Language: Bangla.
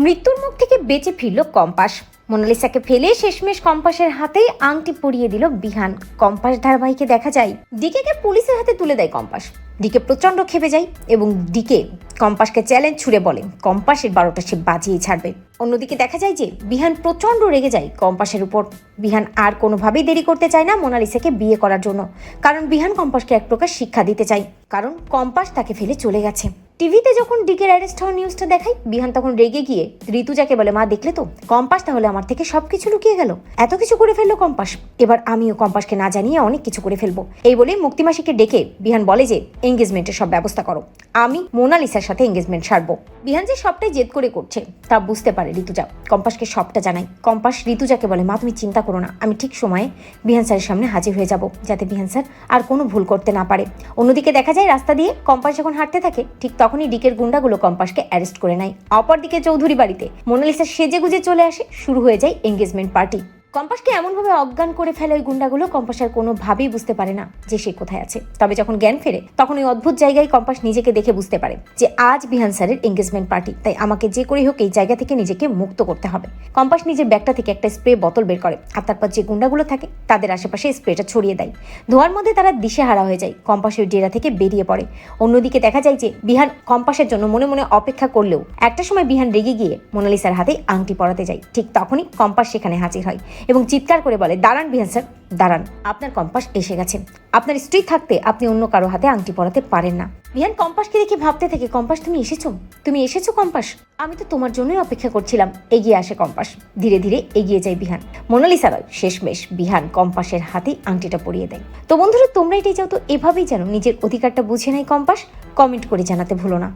মৃত্যুর মুখ থেকে বেঁচে ফিরল কম্পাস। মোনালিসাকে ফেলে শেষমেশ কম্পাসের হাতেই আংটি পরিয়ে দিল বিহান। কম্পাস ধারাবাহিকে দেখা যায় ডিকেকে পুলিশের হাতে তুলে দেয় কম্পাস। ডিকে প্রচন্ড খেপে যায় এবং ডিকে কম্পাসকে চ্যালেঞ্জ ছুড়ে বলে কম্পাসের 12টা সে বাজিয়ে ছাড়বে। অন্যদিকে দেখা যায় যে বিহান প্রচন্ড রেগে যায় কম্পাসের উপর। বিহান আর কোনোভাবেই দেরি করতে চায় না মোনালিসাকে বিয়ে করার জন্য, কারণ বিহান কম্পাসকে এক প্রকার শিক্ষা দিতে চায়, কারণ কম্পাস তাকে ফেলে চলে গেছে। টিভিতে যখন ডিকের অ্যারেস্ট হওয়ার নিউজটা দেখায়, বিহান তখন রেগে গিয়ে ঋতুজাকে বলে, মা দেখলে তো, কম্পাস তাহলে আমার থেকে সবকিছু লুকিয়ে গেল, এত কিছু করে ফেললো কম্পাস, এবার আমিও কম্পাসকে না জানিয়ে অনেক কিছু করে ফেলবো। এই বলে মুক্তিমাসিকে ডেকে বিহান বলে যে এঙ্গেজমেন্টের সব ব্যবস্থা করো, আমি মোনালিসার সাথে এঙ্গেজমেন্ট সারবো। বিহান যে সবটাই জেদ করে করছে তা বুঝতে পারে ঋতুজা, কম্পাসকে সবটা জানায়। কম্পাস ঋতুজাকে বলে, মা তুমি চিন্তা করো না, আমি ঠিক সময়ে বিহান স্যারের সামনে হাজির হয়ে যাব, যাতে বিহান স্যার আর কোনো ভুল করতে না পারে। অন্যদিকে দেখা যায় রাস্তা দিয়ে কম্পাস যখন হাঁটতে থাকে, ঠিক তখনই ডিকের গুন্ডাগুলো কম্পাসকে অ্যারেস্ট করে নেয়। অপরদিকে চৌধুরী বাড়িতে মোনালিসা সেজে গুজে চলে আসে, শুরু হয়ে যায় এঙ্গেজমেন্ট পার্টি। কম্পাসকে এমনভাবে অজ্ঞান করে ফেলে ওই গুন্ডাগুলো, কম্পাস আর কোনোভাবেই বুঝতে পারে না যে সে কোথায় আছে। তবে যখন জ্ঞান ফেরে, তখন ওই অদ্ভুত জায়গায় কম্পাস নিজেকে দেখে বুঝতে পারে যে আজ বিহান স্যারের এঙ্গেজমেন্ট পার্টি, তাই আমাকে যে করেই হোক এই জায়গা থেকে নিজেকে মুক্ত করতে হবে। কম্পাস নিজের ব্যাগটা থেকে একটা স্প্রে বোতল বের করে, আর তারপর যে গুন্ডাগুলো থাকে তাদের আশেপাশে স্প্রেটা ছড়িয়ে দেয়। ধোঁয়ার মধ্যে তারা দিশেহারা হয়ে যায়, কম্পাস ওই ডেরা থেকে বেরিয়ে পড়ে। অন্যদিকে দেখা যায় যে বিহান কম্পাসের জন্য মনে মনে অপেক্ষা করলেও একটা সময় বিহান রেগে গিয়ে মোনালিসার হাতে আংটি পরাতে যায়। ঠিক তখনই কম্পাস সেখানে হাজির হয় এবং চিৎকার করে বলে, দাঁড়ান বিহান স্যার, দাঁড়ান, আপনার কম্পাস এসে গেছে। আপনার স্ত্রী থাকতে আপনি অন্য কারো হাতে আংটি পরাতে পারেন না। বিহান কম্পাসকে দেখে ভাবতে থাকে, কম্পাস তুমি এসেছো, তুমি এসেছো কম্পাস, আমি তো তোমার জন্যই অপেক্ষা করছিলাম। এগিয়ে আসে কম্পাস, ধীরে ধীরে এগিয়ে যায় বিহান। মোনালিসা নয়, শেষমেশ বিহান কম্পাসের হাতেই আংটিটা পরিয়ে দেয়। তো বন্ধুরা, তোমরা এটাই চাও তো এভাবেই যেন নিজের অধিকারটা বুঝে নেয় কম্পাস। কমেন্ট করে জানাতে ভুলো না।